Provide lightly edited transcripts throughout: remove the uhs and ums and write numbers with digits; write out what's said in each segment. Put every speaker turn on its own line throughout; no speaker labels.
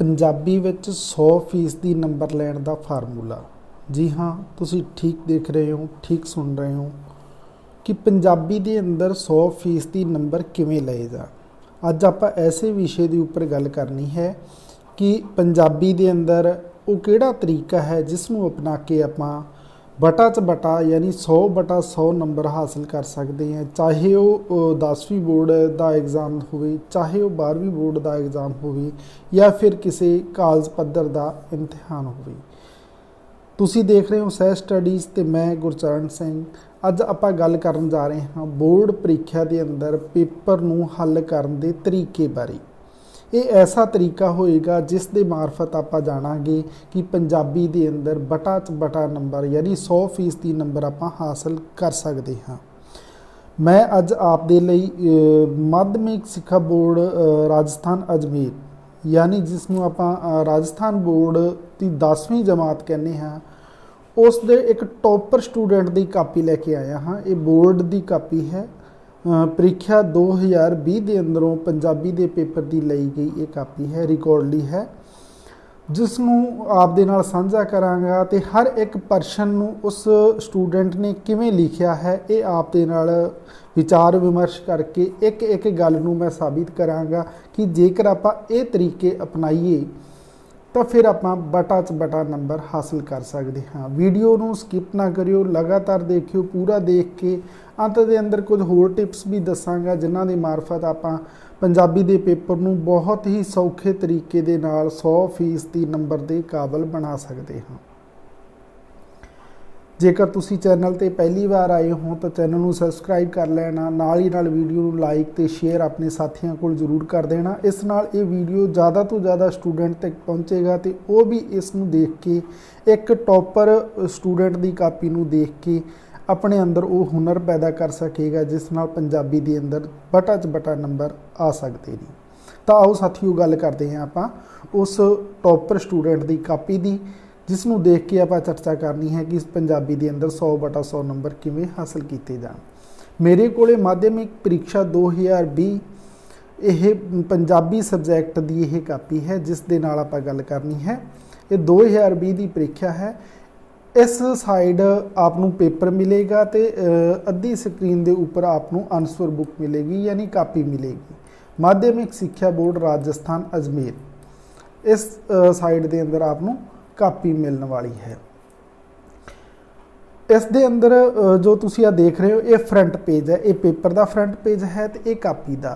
पंजाबी विच 100% number लैण दा formula. जी हाँ, तुसी ठीक देख रहे हो, ठीक सुन रहे हो कि पंजाबी दे अंदर 100% नंबर किवें लए जाण। अज आपां ऐसे विषय दे उपर गल करनी है कि पंजाबी दे अंदर वो किहड़ा तरीका है जिसनूं अपना के आपां बटा च बटा यानी 100/100 नंबर हासिल कर सकते हैं। चाहे वो 10वीं बोर्ड का एग्ज़ाम हो, चाहे वो 12वीं बोर्ड का एग्ज़ाम हो, या फिर किसी कॉलेज पद्धर का इम्तिहान हो। तुसी देख रहे हो सह स्टडीज़ ते मैं गुरचरण सिंह। अज आपां गल करन जा रहे हैं बोर्ड परीक्षा के अंदर पेपर नूं हल करन दे तरीके बारे। ये ऐसा तरीका होएगा जिस दे मार्फत आप जाणांगे कि पंजाबी दे अंदर बटा च बटा नंबर यानी 100% नंबर आप हासिल कर सकते हाँ। मैं अज आप दे लई माध्यमिक सिक्खा बोर्ड राजस्थान अजमेर यानी जिसनूं आप राजस्थान बोर्ड की 10वीं जमात कहने हाँ, उस दे एक टॉपर स्टूडेंट की कापी लैके आया हाँ। ये बोर्ड की कापी है। ਪ੍ਰੀਖਿਆ 2020 ਦੇ ਅੰਦਰੋਂ ਪੰਜਾਬੀ ਦੇ ਪੇਪਰ ਦੀ ਲਈ ਗਈ ਇਹ ਕਾਪੀ ਹੈ, ਰਿਕਾਰਡਲੀ ਹੈ, ਜਿਸ ਨੂੰ ਆਪ ਦੇ ਨਾਲ ਸਾਂਝਾ ਕਰਾਂਗਾ ਤੇ ਹਰ ਇੱਕ ਪਰਸਨ ਨੂੰ ਉਸ ਸਟੂਡੈਂਟ ਨੇ ਕਿਵੇਂ ਲਿਖਿਆ ਹੈ ਇਹ ਆਪ ਦੇ ਨਾਲ ਵਿਚਾਰ ਵਿਮਰਸ਼ ਕਰਕੇ ਇੱਕ ਇੱਕ ਗੱਲ ਨੂੰ ਮੈਂ ਸਾਬਿਤ ਕਰਾਂਗਾ ਕਿ ਜੇਕਰ ਆਪਾਂ ਇਹ ਤਰੀਕੇ ਅਪਣਾਈਏ तो फिर आप बटा च बटा नंबर हासिल कर सकते हाँ। वीडियो नूं स्किप ना करियो, लगातार देखियो, पूरा देख के अंत दे अंदर कुछ होर टिप्स भी दसांगा जिन्हां दी मार्फत आप पंजाबी दे पेपर नूं बहुत ही सौखे तरीके दे नाल 100% नंबर दे काबिल बना सकते हाँ। जेकर तुसी चैनल ते पहली बार आए हो तो चैनल नूं सबसक्राइब कर लेना, नाल ही नाल वीडियो नूं लाइक ते शेयर अपने साथियों को जरूर कर देना। इस नाल ये वीडियो ज़्यादा तो ज़्यादा स्टूडेंट तक पहुँचेगा तो वो भी इस नूं देख के एक टॉपर स्टूडेंट की कापी नूं देख के अपने अंदर वो हुनर पैदा कर सकेगा जिस नाल पंजाबी दे अंदर बटा च बटा नंबर आ सकते हैं। तो आओ साथियों गल करते हैं आपां उस टॉपर स्टूडेंट की कापी की जिसनों देख के आप चर्चा करनी है कि पंजाबी के अंदर 100/100 नंबर किवें हासिल किए जाण। मेरे कोले माध्यमिक परीक्षा 2020 यह पंजाबी सबजैक्ट की यह कापी है जिस दे नाल आपां गल करनी है। ये 2020 की परीक्षा है। इस साइड आपनूं पेपर मिलेगा तो अद्धी स्क्रीन के उपर आपनूं आंसर बुक मिलेगी यानी कापी मिलेगी। माध्यमिक सिक्ख्या बोर्ड राजस्थान अजमेर इस साइड के अंदर आपनूं कापी मिलने वाली है। इस दे अंदर जो तुसी देख रहे हो ये फ्रंट पेज है, ये पेपर का फ्रंट पेज है तो ये कापी का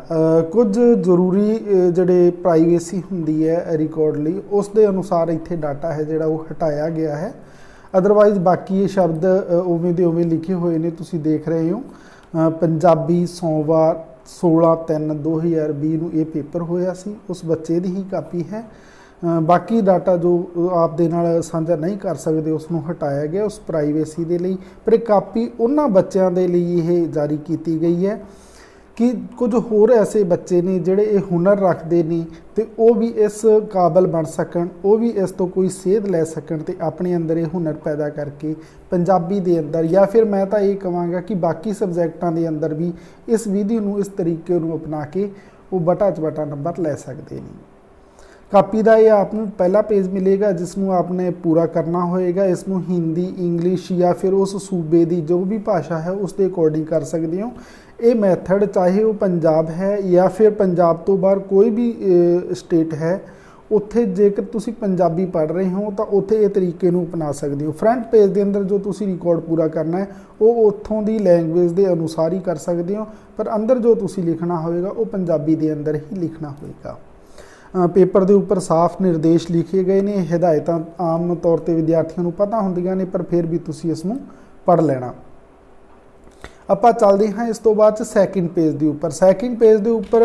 कुछ जरूरी जड़े प्राइवेसी होंदी है रिकॉर्डली उस दे अनुसार इत्थे डाटा है जोड़ा वो हटाया गया है। अदरवाइज बाकी ये शब्द उवें दे उवें लिखे हुए ने तुसी देख रहे हो। पंजाबी सोमवार 16/3/2020 नूं ये पेपर होया सी, उस बच्चे की ही कापी है। बाकी डाटा जो आप दे नाल साझा नहीं कर सकते उसनों हटाया गया उस प्राइवेसी दे लई। पर कापी उन्हां बच्चों के लिए ये जारी की गई है कि कुछ होर ऐसे बच्चे ने जिहड़े ये हुनर रखते हैं तो वो भी इस काबिल बन सकन, वो भी इस तो कोई सेध लै सकन ते अपने अंदर ये हुनर पैदा करके पंजाबी दे अंदर या फिर मैं तो ये कहांगा कि बाकी सबजैक्टां दे अंदर भी इस विधि नूं इस तरीके नूं अपना के वो बटा च बटा नंबर लै सकते हैं। कापी का ये आपको पहला पेज मिलेगा जिसनों आपने पूरा करना होएगा। इसनों हिंदी, इंग्लिश या फिर उस सूबे की जो भी भाषा है उसके अकॉर्डिंग कर सकते हो। ये मैथड चाहे वो पंजाब है या फिर पंजाब तो बाहर कोई भी स्टेट है उत्थे जेकर तुसी पंजाबी पढ़ रहे हो तो उत्थे ये तरीके नूं अपना सकते हो। फ्रंट पेज के अंदर जो तुसी रिकॉर्ड पूरा करना है वो उत्थों की लैंगुएज के अनुसार ही कर सकते हो, पर अंदर जो तुसी लिखना होएगा वो पंजाबी के अंदर ही लिखना होएगा। पेपर के उपर साफ निर्देश लिखे गए ने, हिदायत आम तौर पर विद्यार्थियों को पता होंदियां ने पर फिर भी तुसी इसनूं पढ़ लेना। आपां चलदे हाँ इस तो बाद सैकेंड पेज के उपर। सैकेंड पेज के उपर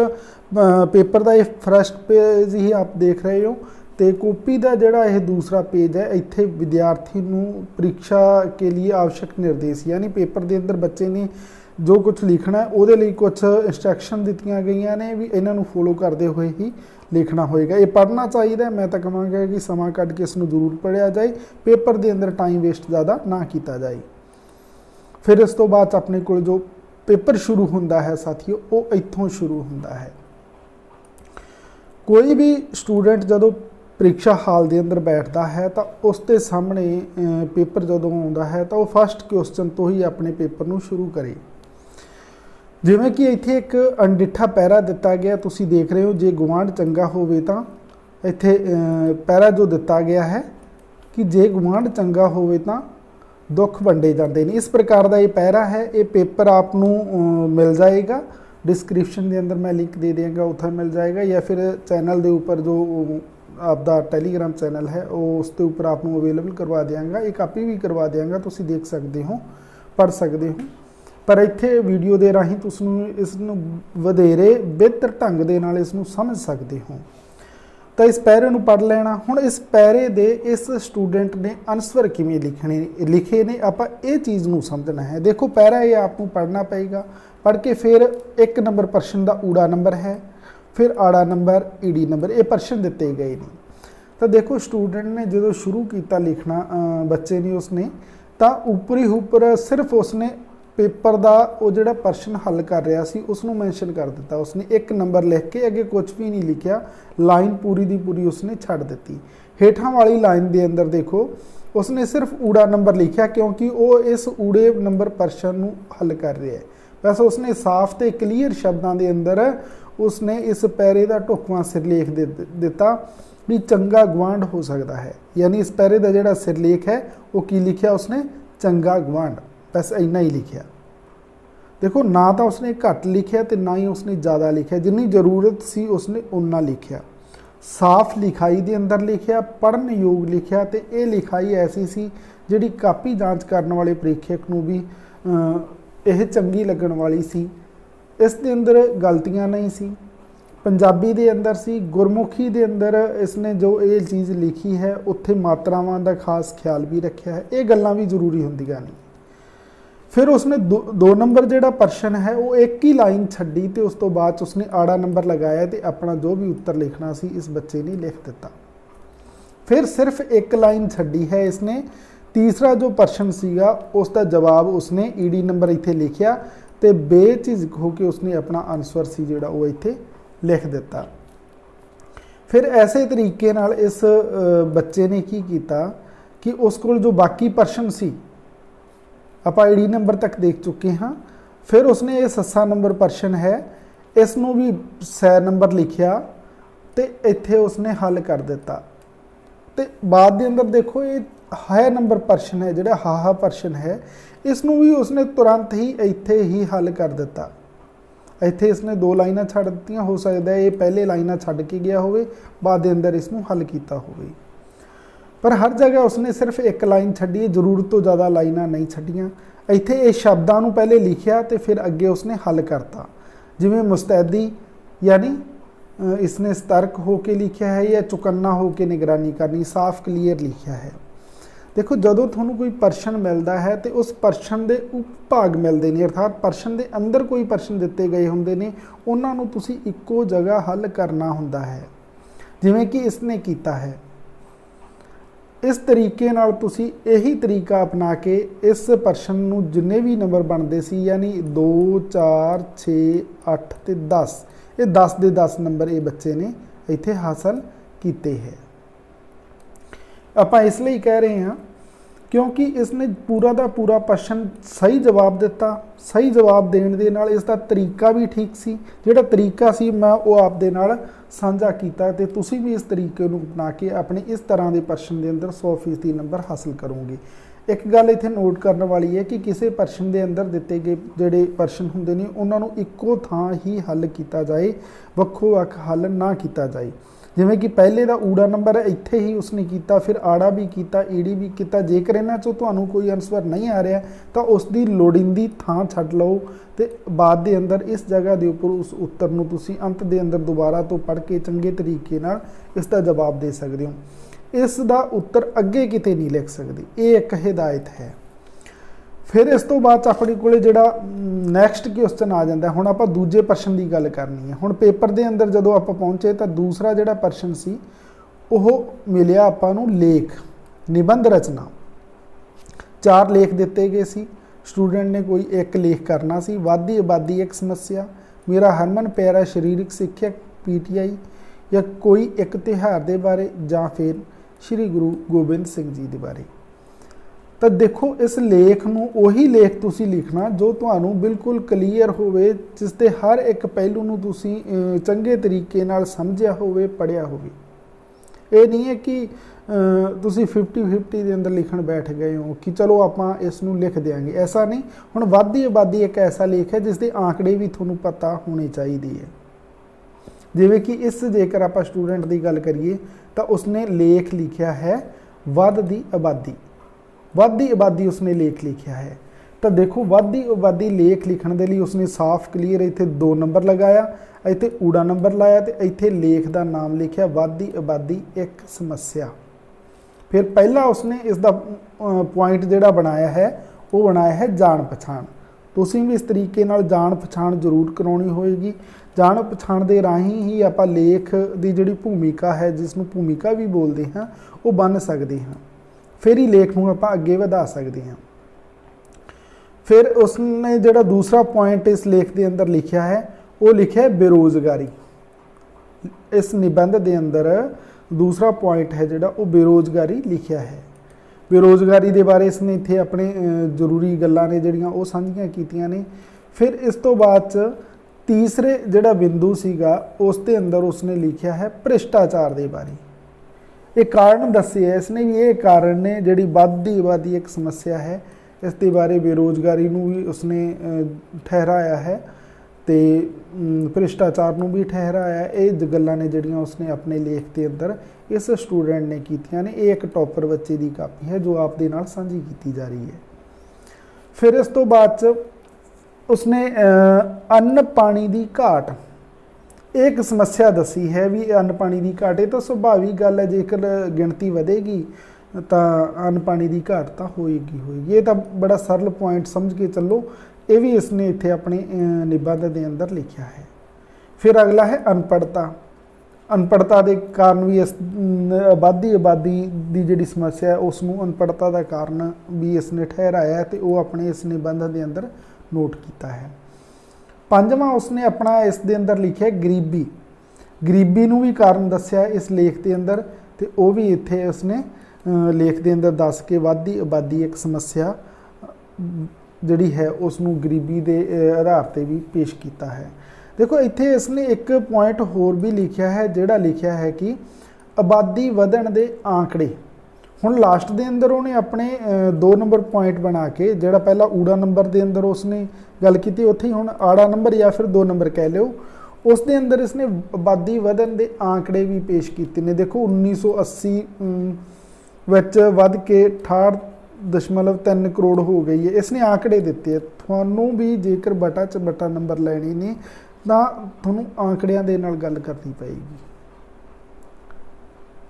पेपर का ये फर्स्ट पेज ही आप देख रहे हो तो कॉपी का जोड़ा यह दूसरा पेज है इत्थे विद्यार्थी नूं परीक्षा के लिए आवश्यक निर्देश यानी पेपर के अंदर बच्चे ने जो कुछ लिखना है वो कुछ इंस्ट्रक्शन दित्तियां गई ने भी इन्हों फॉलो करते हुए ही लिखना होएगा। ये पढ़ना चाहिए, मैं तो कहांगा कि समा कढ़ के इसनूं जरूर पढ़िया जाए, पेपर के अंदर टाइम वेस्ट ज़्यादा ना किया जाए। फिर इस तो बाद अपने को जो पेपर शुरू होंदा है साथियों वो इत्थों शुरू होंदा है। कोई भी स्टूडेंट जदों ਪ੍ਰੀਖਿਆ ਹਾਲ ਦੇ ਅੰਦਰ ਬੈਠਦਾ ਹੈ ਤਾਂ ਉਸ ਦੇ ਸਾਹਮਣੇ ਪੇਪਰ ਜਦੋਂ ਆਉਂਦਾ ਹੈ ਤਾਂ ਉਹ ਫਸਟ ਕੁਐਸਚਨ ਤੋਂ ਹੀ ਆਪਣੇ ਪੇਪਰ ਨੂੰ ਸ਼ੁਰੂ ਕਰੇ। ਜਿਵੇਂ ਕਿ ਇੱਥੇ ਇੱਕ ਅਣਡਿੱਠਾ ਪੈਰਾ ਦਿੱਤਾ ਗਿਆ, ਤੁਸੀਂ ਦੇਖ ਰਹੇ ਹੋ, ਜੇ ਗੁਆਂਢ ਚੰਗਾ ਹੋਵੇ ਤਾਂ ਇੱਥੇ ਪੈਰਾ ਜੋ ਦਿੱਤਾ ਗਿਆ ਹੈ ਕਿ ਜੇ ਗੁਆਂਢ ਚੰਗਾ ਹੋਵੇ ਤਾਂ ਦੁੱਖ ਵੰਡੇ ਜਾਂਦੇ ਨੇ। ਇਸ ਪ੍ਰਕਾਰ ਦਾ ਇਹ ਪੈਰਾ ਹੈ। ਇਹ ਪੇਪਰ ਆਪ ਨੂੰ ਮਿਲ ਜਾਏਗਾ, डिस्क्रिप्शन के अंदर मैं लिंक दे देंगे, उत्थे मिल जाएगा, या फिर चैनल के ऊपर जो आपका टैलीग्राम चैनल है उसके ऊपर आपको अवेलेबल करवा देंगे। एक कापी भी करवा देंगे, तुसीं देख सकते हो, पढ़ सकते हो। पर इत्थे वीडियो के राही तुसीं इसनूं वधेरे बेहतर ढंग दे नाल इसनूं समझ सकते हो। तो इस पैरे नूं पढ़ लेना। हुण इस पैरे दे इस स्टूडेंट ने आंसर किवें लिखे ने, आपां ये चीज़ नूं समझना है। देखो पैरा ये आपको पढ़ना पेगा, पढ़ के फिर 1 नंबर प्रश्न का ऊड़ा नंबर है, फिर आड़ा नंबर, ईडी नंबर, ये प्रश्न दिते गए हैं। तो देखो स्टूडेंट ने जो शुरू किया लिखना, बच्चे ने उसने तो ऊपर ही ऊपर सिर्फ उसने पेपर का वो जो प्रश्न हल कर रहा सी उसनों मैंशन कर दिता। उसने 1 नंबर लिख के अगे कुछ भी नहीं लिखा, लाइन पूरी की पूरी उसने छड़ दी। हेठां वाली लाइन के अंदर देखो उसने सिर्फ ऊड़ा नंबर लिखा, क्योंकि वो इस ऊड़े नंबर प्रश्न नूं हल कर रहा है। वैसे उसने साफ तो क्लीयर शब्दों के अंदर उसने इस पैरे का ढुकवां सिरलेख दिता भी चंगा गुआंढ हो सकता है, यानी इस पैरे का जोड़ा सिरलेख है वो की लिखा उसने, चंगा गुआंढ, बस इन्ना ही लिखा। देखो ना तो उसने घट लिखा तो ना ही उसने ज़्यादा लिखा, जिन्नी जरूरत सी उसने उन्ना लिखा। साफ लिखाई के अंदर लिखा, पढ़न योग लिखा, तो ये लिखाई ऐसी सी जिहड़ी कापी जांच करने वाले प्रीक्षक नूं भी यह चंगी लगन वाली सी। इस दे अंदर गलतियां नहीं सी, पंजाबी दे अंदर सी, गुरमुखी दे अंदर इसने जो ये चीज़ लिखी है उत्थे मात्रावां दा खास ख्याल भी रखा है। ये गल्लां भी जरूरी होंदियां नहीं। फिर उसने 2 नंबर जिहड़ा प्रश्न है वो एक ही लाइन छड्डी तो उस तो बाद उसने आड़ा नंबर लगाया तो अपना जो भी उत्तर लिखना सी इस बच्चे ने लिख दिता। फिर सिर्फ 1 लाइन छड्डी है इसने। तीसरा जो प्रश्न सीगा उसका जवाब उसने ईडी नंबर इत्थे लिखिया तो बेझिझक होकर उसने अपना आंसर सी जिहड़ा वो इत्थे लिख दिता। फिर ऐसे तरीके नाल इस बच्चे ने की कीता कि उस कोल जो बाकी प्रश्न सी आपां ईडी नंबर तक देख चुके हाँ। फिर उसने ये 6 नंबर प्रश्न है इसनों भी 6 नंबर लिखिया तो इत्थे उसने हल कर दिता। तो बाद के अंदर देखो ये है नंबर प्रश्न है जिहड़ा हा प्रश्न है, इसनों भी उसने तुरंत ही इत्थे ही हल कर दिता। इत्थे इसने 2 लाइनां छड्ड दित्तियां, हो सकता है ये पहले लाइनां छड्ड के गया होवे, बाद के अंदर इसनों हल किया होवे। पर हर जगह उसने सिर्फ 1 लाइन छड्डी, जरूरत तो ज़्यादा लाइनां नहीं छड्डियां। इत्थे ये शब्दां नूं पहले लिखिया तो फिर अगे उसने हल करता। जिवें मुस्तैदी यानी इसने सतर्क होकर लिखा है या चुकन्ना होकर निगरानी करनी, साफ क्लीयर लिखा है। देखो जदों तुहानूं कोई प्रश्न मिलता है तो उस प्रश्न के उपभाग मिलते हैं, अर्थात प्रश्न के अंदर कोई प्रश्न दिते गए होंदे ने, उन्हां नूं तुसीं इक्को जगह हल करना हुंदा है, जिवें कि इसने कीता है। इस तरीके नाल तुसीं यही तरीका अपना के इस प्रश्न नूं जिन्ने भी नंबर बनते सी यानी 2 4 6 8 ते 10, ये 10 दे 10 नंबर ये बच्चे ने इत्थे हासिल कीते है। आपां इसलिए कह रहे हैं क्योंकि इसने पूरा का पूरा प्रश्न सही जवाब दिता। सही जवाब देने दे नाल इसका तरीका भी ठीक सी, जिहड़ा तरीका सी मैं वो आप दे नाल साझा किया, तो तुसीं भी इस तरीके नूं अपना के अपने इस तरह के प्रश्न के अंदर 100% नंबर हासिल करोगे। एक गल इत्थे नोट करने वाली है कि किसी प्रश्न के अंदर दिते गए जिहड़े प्रश्न हुंदे ने उन्हां नूं इक्को थां ही हल किया जाए, वक्खो वक्ख हल ना किया जाए। जिवें कि पहले का ऊड़ा नंबर इत्थे ही उसने किया, फिर आड़ा भी किया, ईडी भी किया। जेकर इन्हां चों तुहानूं कोई आंसर नहीं आ रहा तो उसकी लोड़ींदी थां छड्ड लओ तो बाद दे अंदर इस जगह के उपर उस उत्तर नूं तुसीं अंत दे अंदर दोबारा तो पढ़ के चंगे तरीके नाल इसका जवाब दे सकते हो। इसका उत्तर अगे किते नहीं लिख सकते, ये एक हिदायत है। फिर इस तो बाद अपने को जिहड़ा नैक्सट क्वेश्चन आ जाता है। हुण आपां दूजे प्रश्न की गल करनी है। हुण पेपर के अंदर जदों आपां पहुँचे तो दूसरा जिहड़ा प्रश्न सी ओह मिलिया आपां नूं लेख निबंध रचना। 4 लेख दिते गए सी, स्टूडेंट ने कोई एक लेख करना सी। वाधी आबादी एक समस्या, मेरा हरमन प्यारा शरीरक सिक्ख्यक PTI, ਜਾਂ ਕੋਈ ਇੱਕ ਤਿਉਹਾਰ ਦੇ ਬਾਰੇ ਜਾਂ ਫਿਰ ਸ਼੍ਰੀ ਗੁਰੂ ਗੋਬਿੰਦ ਸਿੰਘ ਜੀ ਦੇ ਬਾਰੇ। ਤਾਂ ਦੇਖੋ ਇਸ ਲੇਖ ਨੂੰ ਉਹੀ ਲੇਖ ਤੁਸੀਂ ਲਿਖਣਾ ਜੋ ਤੁਹਾਨੂੰ ਬਿਲਕੁਲ ਕਲੀਅਰ ਹੋਵੇ, ਜਿਸ ਦੇ ਹਰ ਇੱਕ ਪਹਿਲੂ ਨੂੰ ਤੁਸੀਂ ਚੰਗੇ ਤਰੀਕੇ ਨਾਲ ਸਮਝਿਆ ਹੋਵੇ, ਪੜ੍ਹਿਆ ਹੋਵੇ। ਇਹ ਨਹੀਂ ਹੈ ਕਿ ਤੁਸੀਂ 50-50 ਦੇ ਅੰਦਰ ਲਿਖਣ ਬੈਠ ਗਏ ਹੋ ਕਿ ਚਲੋ ਆਪਾਂ ਇਸ ਨੂੰ ਲਿਖ ਦਿਆਂਗੇ, ਐਸਾ ਨਹੀਂ। ਹੁਣ ਵੱਧਦੀ ਆਬਾਦੀ ਇੱਕ ਐਸਾ ਲੇਖ ਹੈ ਜਿਸ ਦੇ ਆંકੜੇ ਵੀ ਤੁਹਾਨੂੰ ਪਤਾ ਹੋਣੇ ਚਾਹੀਦੇ ਹੈ। ਜਿਵੇਂ ਕਿ ਇਸ ਜੇਕਰ ਆਪਾਂ ਸਟੂਡੈਂਟ ਦੀ ਗੱਲ ਕਰੀਏ ਤਾਂ ਉਸਨੇ ਲੇਖ ਲਿਖਿਆ ਹੈ ਵੱਧਦੀ ਆਬਾਦੀ, ਵੱਧਦੀ ਆਬਾਦੀ ਉਸਨੇ ਲੇਖ ਲਿਖਿਆ ਹੈ। ਤਾਂ ਦੇਖੋ ਵੱਧਦੀ ਆਬਾਦੀ ਲੇਖ ਲਿਖਣ ਦੇ ਲਈ ਉਸਨੇ ਸਾਫ਼ ਕਲੀਅਰ ਇੱਥੇ 2 ਨੰਬਰ ਲਗਾਇਆ, ਇੱਥੇ ਊੜਾ ਨੰਬਰ ਲਾਇਆ ਤੇ ਇੱਥੇ ਲੇਖ ਦਾ ਨਾਮ ਲਿਖਿਆ ਵੱਧਦੀ ਆਬਾਦੀ ਇੱਕ ਸਮੱਸਿਆ। ਫਿਰ ਪਹਿਲਾ ਉਸਨੇ ਇਸ ਦਾ ਪੁਆਇੰਟ ਜਿਹੜਾ ਬਣਾਇਆ ਹੈ ਉਹ ਬਣਾਇਆ ਹੈ ਜਾਣ ਪਛਾਣ। ਤੁਸੀਂ ਵੀ ਇਸ ਤਰੀਕੇ ਨਾਲ ਜਾਣ ਪਛਾਣ ਜ਼ਰੂਰ ਕਰਾਉਣੀ ਹੋਏਗੀ। ਜਾਣ ਪਛਾਣ ਦੇ ਰਾਹੀਂ ਹੀ ਆਪਾਂ ਲੇਖ ਦੀ ਜਿਹੜੀ ਭੂਮਿਕਾ ਹੈ, ਜਿਸ ਨੂੰ ਭੂਮਿਕਾ ਵੀ ਬੋਲਦੇ ਹਾਂ, ਉਹ ਬਣ ਸਕਦੇ ਹਾਂ। ਫਿਰ ਹੀ ਲੇਖ ਨੂੰ ਆਪਾਂ ਅੱਗੇ ਵਧਾ ਸਕਦੇ ਹਾਂ। ਫਿਰ ਉਸਨੇ ਜਿਹੜਾ ਦੂਸਰਾ ਪੁਆਇੰਟ ਇਸ ਲੇਖ ਦੇ ਅੰਦਰ ਲਿਖਿਆ ਹੈ ਉਹ ਲਿਖਿਆ ਬੇਰੁਜ਼ਗਾਰੀ। ਇਸ ਨਿਬੰਧ ਦੇ ਅੰਦਰ ਦੂਸਰਾ ਪੁਆਇੰਟ ਹੈ ਜਿਹੜਾ ਉਹ ਬੇਰੁਜ਼ਗਾਰੀ ਲਿਖਿਆ ਹੈ। ਬੇਰੁਜ਼ਗਾਰੀ ਦੇ ਬਾਰੇ ਇਸਨੇ ਇੱਥੇ ਆਪਣੇ ਜ਼ਰੂਰੀ ਗੱਲਾਂ ਨੇ ਜਿਹੜੀਆਂ ਉਹ ਸਾਂਝੀਆਂ ਕੀਤੀਆਂ ਨੇ। ਫਿਰ ਇਸ ਤੋਂ ਬਾਅਦ 'ਚ ਤੀਸਰੇ ਜਿਹੜਾ ਬਿੰਦੂ ਸੀਗਾ ਉਸ ਦੇ ਅੰਦਰ ਉਸਨੇ ਲਿਖਿਆ ਹੈ ਭ੍ਰਿਸ਼ਟਾਚਾਰ ਦੇ ਬਾਰੇ। ਇਹ ਕਾਰਨ ਦੱਸੇ ਇਸਨੇ ਵੀ, ਇਹ ਕਾਰਨ ਨੇ ਜਿਹੜੀ ਵੱਧਦੀ ਆਬਾਦੀ ਇੱਕ ਸਮੱਸਿਆ ਹੈ, ਇਸ ਦੇ ਬਾਰੇ ਬੇਰੁਜ਼ਗਾਰੀ ਨੂੰ ਵੀ ਉਸਨੇ ਠਹਿਰਾਇਆ ਹੈ ਤੇ ਭ੍ਰਿਸ਼ਟਾਚਾਰ ਨੂੰ ਵੀ ਠਹਿਰਾਇਆ। ਇਹ ਗੱਲਾਂ ਨੇ ਜਿਹੜੀਆਂ ਉਸਨੇ ਆਪਣੇ ਲੇਖ ਦੇ ਅੰਦਰ ਇਸ ਸਟੂਡੈਂਟ ਨੇ ਕੀਤੀਆਂ ਨੇ। ਇਹ ਇੱਕ ਟੌਪਰ ਬੱਚੇ ਦੀ ਕਾਪੀ ਹੈ ਜੋ ਆਪ ਦੇ ਨਾਲ ਸਾਂਝੀ ਕੀਤੀ ਜਾ ਰਹੀ ਹੈ। ਫਿਰ ਇਸ ਤੋਂ ਬਾਅਦ 'ਚ ਉਸਨੇ ਅੰਨ ਪਾਣੀ ਦੀ ਘਾਟ ਇੱਕ ਸਮੱਸਿਆ ਦੱਸੀ ਹੈ ਵੀ ਅੰਨ ਪਾਣੀ ਦੀ ਘਾਟ। ਇਹ ਤਾਂ ਸੁਭਾਵਿਕ ਗੱਲ ਹੈ, ਜੇਕਰ ਗਿਣਤੀ ਵਧੇਗੀ ਤਾਂ ਅੰਨ ਪਾਣੀ ਦੀ ਘਾਟ ਤਾਂ ਹੋਏਗੀ। ਇਹ ਤਾਂ ਬੜਾ ਸਰਲ ਪੁਆਇੰਟ ਸਮਝ ਕੇ ਚੱਲੋ। ਇਹ ਵੀ ਇਸਨੇ ਇੱਥੇ ਆਪਣੇ ਨਿਬੰਧ ਦੇ ਅੰਦਰ ਲਿਖਿਆ ਹੈ। ਫਿਰ ਅਗਲਾ ਹੈ ਅਨਪੜ੍ਹਤਾ। ਅਨਪੜ੍ਹਤਾ ਦੇ ਕਾਰਨ ਵੀ ਇਸ ਵੱਧਦੀ ਆਬਾਦੀ ਦੀ ਜਿਹੜੀ ਸਮੱਸਿਆ ਉਸ ਨੂੰ ਅਨਪੜ੍ਹਤਾ ਦਾ ਕਾਰਨ ਵੀ ਇਸਨੇ ਠਹਿਰਾਇਆ ਤੇ ਉਹ ਆਪਣੇ ਇਸ ਨਿਬੰਧ ਦੇ ਅੰਦਰ ਨੋਟ ਕੀਤਾ ਹੈ। ਪੰਜਵਾਂ ਉਸਨੇ ਆਪਣਾ ਇਸ ਦੇ ਅੰਦਰ ਲਿਖਿਆ ਗਰੀਬੀ। ਗਰੀਬੀ ਨੂੰ ਵੀ ਕਾਰਨ ਦੱਸਿਆ ਇਸ ਲੇਖ ਦੇ ਅੰਦਰ ਤੇ ਉਹ ਵੀ ਇੱਥੇ ਉਸਨੇ ਲੇਖ ਦੇ ਅੰਦਰ ਦੱਸ ਕੇ ਵੱਧਦੀ ਆਬਾਦੀ ਇੱਕ ਸਮੱਸਿਆ ਜਿਹੜੀ ਹੈ ਉਸ ਨੂੰ ਗਰੀਬੀ ਦੇ ਆਧਾਰ ਤੇ ਵੀ ਪੇਸ਼ ਕੀਤਾ ਹੈ। ਦੇਖੋ ਇੱਥੇ ਇਸਨੇ ਇੱਕ ਪੁਆਇੰਟ ਹੋਰ ਵੀ ਲਿਖਿਆ ਹੈ, ਜਿਹੜਾ ਲਿਖਿਆ ਹੈ ਕਿ ਆਬਾਦੀ ਵਧਣ ਦੇ ਆંકੜੇ। ਹੁਣ ਲਾਸਟ ਦੇ ਅੰਦਰ ਉਹਨੇ ਆਪਣੇ 2 ਨੰਬਰ ਪੁਆਇੰਟ ਬਣਾ ਕੇ, ਜਿਹੜਾ ਪਹਿਲਾਂ ਊੜਾ ਨੰਬਰ ਦੇ ਅੰਦਰ ਉਸਨੇ ਗੱਲ ਕੀਤੀ, ਉੱਥੇ ਹੀ ਹੁਣ ਆੜਾ ਨੰਬਰ ਜਾਂ ਫਿਰ 2 ਨੰਬਰ ਕਹਿ ਲਿਓ, ਉਸ ਦੇ ਅੰਦਰ ਇਸਨੇ ਆਬਾਦੀ ਵਧਣ ਦੇ ਆંકੜੇ ਵੀ ਪੇਸ਼ ਕੀਤੇ ਨੇ। ਦੇਖੋ 1980 ਵਿੱਚ ਵੱਧ ਕੇ 68.3 ਕਰੋੜ ਹੋ ਗਈ ਹੈ। ਇਸਨੇ ਆંકੜੇ ਦਿੱਤੇ। ਤੁਹਾਨੂੰ ਵੀ ਜੇਕਰ ਬਟਾ 'ਚ ਬਟਾ ਨੰਬਰ ਲੈਣੇ ਨੇ ਤਾਂ ਤੁਹਾਨੂੰ ਆંકੜਿਆਂ ਦੇ ਨਾਲ ਗੱਲ ਕਰਨੀ ਪਏਗੀ।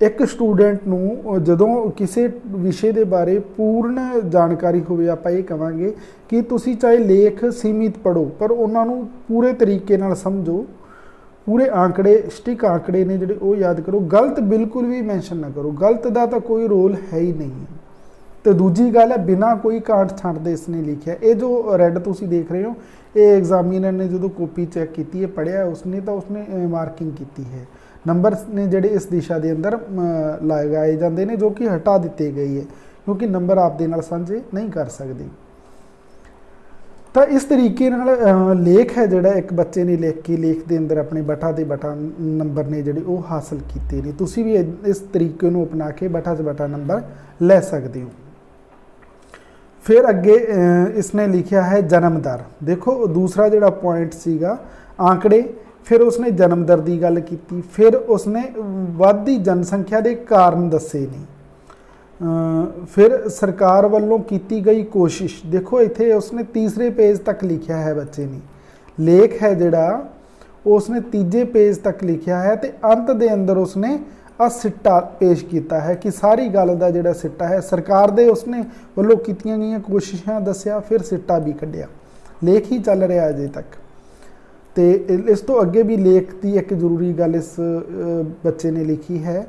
ਇੱਕ ਸਟੂਡੈਂਟ ਨੂੰ ਜਦੋਂ ਕਿਸੇ ਵਿਸ਼ੇ ਦੇ ਬਾਰੇ ਪੂਰਨ ਜਾਣਕਾਰੀ ਹੋਵੇ, ਆਪਾਂ ਇਹ ਕਹਾਂਗੇ ਕਿ ਤੁਸੀਂ ਚਾਹੇ ਲੇਖ ਸੀਮਿਤ ਪੜ੍ਹੋ ਪਰ ਉਹਨਾਂ ਨੂੰ ਪੂਰੇ ਤਰੀਕੇ ਨਾਲ ਸਮਝੋ। ਪੂਰੇ ਆંકੜੇ, ਸਟਿਕ ਆંકੜੇ ਨੇ ਜਿਹੜੇ ਉਹ ਯਾਦ ਕਰੋ। ਗਲਤ ਬਿਲਕੁਲ ਵੀ ਮੈਂਸ਼ਨ ਨਾ ਕਰੋ, ਗਲਤ ਦਾ ਤਾਂ ਕੋਈ ਰੋਲ ਹੈ ਹੀ ਨਹੀਂ। ਤੇ ਦੂਜੀ ਗੱਲ ਹੈ ਬਿਨਾਂ ਕੋਈ ਕਾਂਟ ਛੱਡਦੇ ਇਸਨੇ ਲਿਖਿਆ। ਇਹ ਜੋ ਰੈੱਡ ਤੁਸੀਂ ਦੇਖ ਰਹੇ ਹੋ, ਇਹ ਐਗਜ਼ਾਮੀਨਰ ਨੇ ਜਦੋਂ ਕਾਪੀ ਚੈੱਕ ਕੀਤੀ ਹੈ, ਪੜ੍ਹਿਆ ਉਸਨੇ, ਤਾਂ ਉਸਨੇ ਮਾਰਕਿੰਗ ਕੀਤੀ ਹੈ। ਨੰਬਰ ਨੇ ਜਿਹੜੇ ਇਸ ਦਿਸ਼ਾ ਦੇ ਅੰਦਰ ਲਗਾਏ ਜਾਂਦੇ ਨੇ, ਜੋ ਕਿ ਹਟਾ ਦਿੱਤੇ ਗਏ ਹੈ ਕਿਉਂਕਿ ਨੰਬਰ ਆਪ ਦੇ ਨਾਲ ਸਾਂਝੇ ਨਹੀਂ ਕਰ ਸਕਦੇ। ਤਾਂ ਇਸ ਤਰੀਕੇ ਨਾਲ ਲੇਖ ਹੈ ਜਿਹੜਾ ਇੱਕ ਬੱਚੇ ਨੇ ਲਿਖ ਕੇ ਲੇਖ ਦੇ ਅੰਦਰ ਆਪਣੇ ਬਟਾ ਦੇ ਬਟਾ ਨੰਬਰ ਨੇ ਜਿਹੜੇ ਉਹ ਹਾਸਲ ਕੀਤੇ ਨੇ। ਤੁਸੀਂ ਵੀ ਇਸ ਤਰੀਕੇ ਨੂੰ ਅਪਣਾ ਕੇ ਬਟਾ 'ਚ ਬਟਾ ਨੰਬਰ ਲੈ ਸਕਦੇ ਹੋ। ਫਿਰ ਅੱਗੇ ਇਸਨੇ ਲਿਖਿਆ ਹੈ ਜਨਮ ਦਰ। ਦੇਖੋ ਦੂਸਰਾ ਜਿਹੜਾ ਪੁਆਇੰਟ ਸੀਗਾ ਆંકੜੇ, ਫਿਰ ਉਸਨੇ ਜਨਮ ਦਰ ਦੀ ਗੱਲ ਕੀਤੀ। ਫਿਰ ਉਸਨੇ ਵੱਧਦੀ ਜਨਸੰਖਿਆ ਦੇ ਕਾਰਨ ਦੱਸੇ ਨੇ। ਫਿਰ ਸਰਕਾਰ ਵੱਲੋਂ ਕੀਤੀ ਗਈ ਕੋਸ਼ਿਸ਼। ਦੇਖੋ ਇੱਥੇ ਉਸਨੇ ਤੀਸਰੇ ਪੇਜ ਤੱਕ ਲਿਖਿਆ ਹੈ ਬੱਚੇ ਨੇ। ਲੇਖ ਹੈ ਜਿਹੜਾ ਉਸਨੇ ਤੀਜੇ ਪੇਜ ਤੱਕ ਲਿਖਿਆ ਹੈ ਤੇ ਅੰਤ ਦੇ ਅੰਦਰ ਉਸਨੇ ਆ ਸਿੱਟਾ ਪੇਸ਼ ਕੀਤਾ ਹੈ ਕਿ ਸਾਰੀ ਗੱਲ ਦਾ ਜਿਹੜਾ ਸਿੱਟਾ ਹੈ ਸਰਕਾਰ ਦੇ ਉਸਨੇ ਵੱਲੋਂ ਕੀਤੀਆਂ ਗਈਆਂ ਕੋਸ਼ਿਸ਼ਾਂ ਦੱਸਿਆ, ਫਿਰ ਸਿੱਟਾ ਵੀ ਕੱਢਿਆ। ਲੇਖ ਹੀ ਚੱਲ ਰਿਹਾ ਅਜੇ ਤੱਕ। ਤੇ ਇਸ ਤੋਂ ਅੱਗੇ ਵੀ ਲੇਖ ਦੀ ਇੱਕ ਜ਼ਰੂਰੀ ਗੱਲ ਇਸ ਬੱਚੇ ਨੇ ਲਿਖੀ ਹੈ,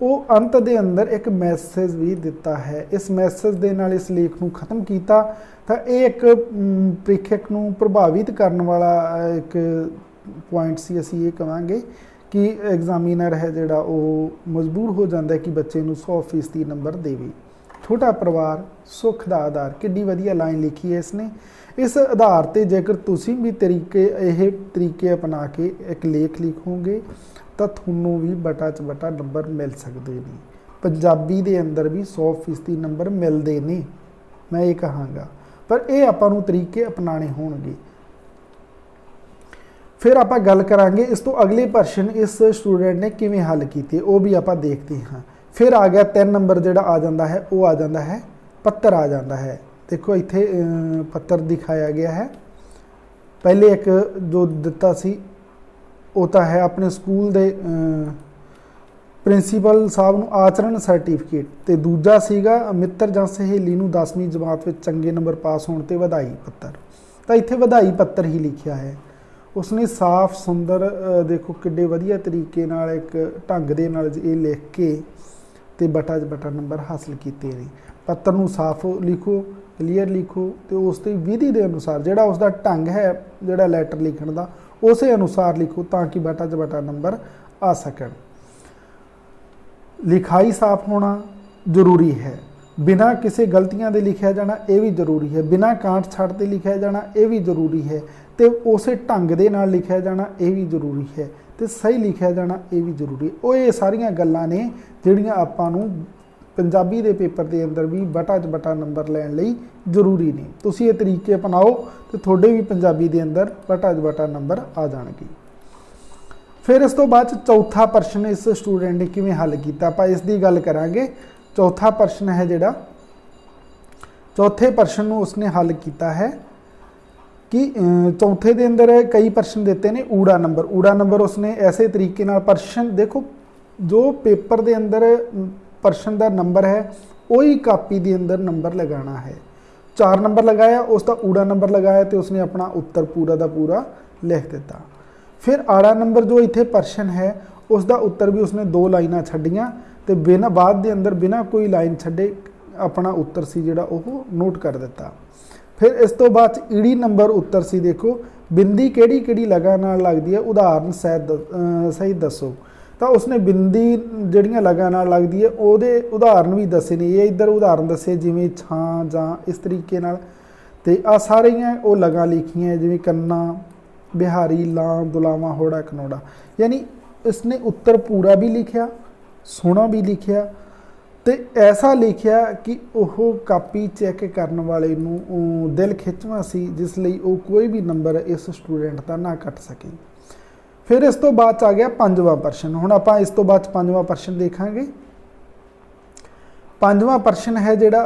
ਉਹ ਅੰਤ ਦੇ ਅੰਦਰ ਇੱਕ ਮੈਸੇਜ ਵੀ ਦਿੱਤਾ ਹੈ। ਇਸ ਮੈਸੇਜ ਦੇ ਨਾਲ ਇਸ ਲੇਖ ਨੂੰ ਖਤਮ ਕੀਤਾ। ਤਾਂ ਇਹ ਇੱਕ ਪ੍ਰੀਖਿਅਕ ਨੂੰ ਪ੍ਰਭਾਵਿਤ ਕਰਨ ਵਾਲਾ ਇੱਕ ਪੁਆਇੰਟ ਸੀ। ਅਸੀਂ ਇਹ ਕਹਾਂਗੇ कि एग्जामिनर है जोड़ा वो मजबूर हो जाता है कि बच्चे नूं 100% नंबर देवे। छोटा परिवार सुख दा आधार, किड्डी वधिया लाइन लिखी है इसने। इस आधार ते जेकर तुसीं भी तरीके अपना के एक लेख लिखोगे तो थोनों भी बटा च बटा नंबर मिल सकते हैं। पंजाबी दे अंदर भी 100% नंबर मिलते ने, मैं ये कहांगा, पर यह आपां नूं तरीके अपनाने होणगे। फिर आप गल करांगे इस तो अगले प्रश्न इस स्टूडेंट ने किवें हल कीते, वो भी आप देखते हाँ। फिर आ गया 3 नंबर जोड़ा आ जाता है, वो आ जाता है पत्तर आ जाता है। देखो इत्थे पत्तर दिखाया गया है। पहले एक जो दिता सी वो तो है अपने स्कूल दे प्रिंसीपल साहब नूं आचरण सर्टिफिकेट, तो दूजा सीगा मित्र जां सहेली नूं 10वीं जमात में चंगे नंबर पास होने ते वधाई पत्तर। तो इत्थे वधाई पत्तर ही लिखा है। उसने साफ सुंदर देखो किड्डे वधिया तरीके नाल एक ढंग दे नाल ये लिख के ते बटा बटा नंबर हासिल किए ने। पत्तर नूं साफ लिखो, क्लीयर लिखो, तो उस विधि के अनुसार जोड़ा उसका ढंग है जोड़ा लैटर लिखण का उस अनुसार लिखो ताकि बटा च बटा नंबर आ सकन। लिखाई साफ होना जरूरी है, बिना किसी गलतियां दे लिखा जाना ये भी जरूरी है, बिना कांट छाट के लिखा जाना ये भी जरूरी है, तो उस ढंग दे नाल लिखा जाना ये भी जरूरी है, तो सही लिखा जाना ये भी जरूरी है। वो ये सारियां गल्लां ने जिहड़ियां आपां नूं पंजाबी दे पेपर के अंदर भी बटा च बटा नंबर लैण लई जरूरी ने। तुसीं ये तरीके अपनाओ तो थोड़े भी पंजाबी के अंदर बटा च बटा नंबर आ जाणगे। फिर इस तो बाद चौथा प्रश्न इस स्टूडेंट ने किवें हल किया, आपां इसकी गल करांगे। चौथा प्रश्न है जिहड़ा, चौथे प्रश्न नूं उसने हल किया है कि चौथे के अंदर कई प्रश्न देते हैं ऊड़ा नंबर। ऊड़ा नंबर उसने ऐसे तरीके नाल प्रश्न देखो जो पेपर के अंदर प्रश्न का नंबर है वही कापी के अंदर नंबर लगाना है। 4 नंबर लगाया, उसका ऊड़ा नंबर लगाया तो उसने अपना उत्तर पूरा का पूरा लिख दिता। फिर आड़ा नंबर जो इत्थे प्रश्न है उसका उत्तर भी उसने 2 लाइनां छड्डियां तो बिना बाद के अंदर बिना कोई लाइन छड्डे अपना उत्तर सी जिहड़ा ओह नोट कर दिता। फिर इस तो बाद ईड़ी नंबर उत्तर सी, देखो बिंदी किहड़ी किहड़ी लगा नाल लगदी है उदाहरण सही दसो। तो उसने बिंदी जिहड़ियां लगा नाल लगदी है उहदे उदाहरण भी दसे ने, ये इधर उदाहरण दसे जिवें छां जां इस तरीके नाल, ते आ सारियां वो लगा लिखियां जिवें कन्ना बिहारी लां दुलावा होड़ा कनौड़ा। यानी इसने उत्तर पूरा भी लिखिया, सोहना भी लिखिया, तो ऐसा लिखिया कि वह कापी चैक करने वाले नूं दिल खिंचवा सी, जिसलिए वो कोई भी नंबर इस स्टूडेंट का ना कट सके। फिर इस तो बाद आ गया 5वां प्रश्न। हुण आपां इस तो बाद 5वां प्रश्न देखांगे। 5वां प्रश्न है जिहड़ा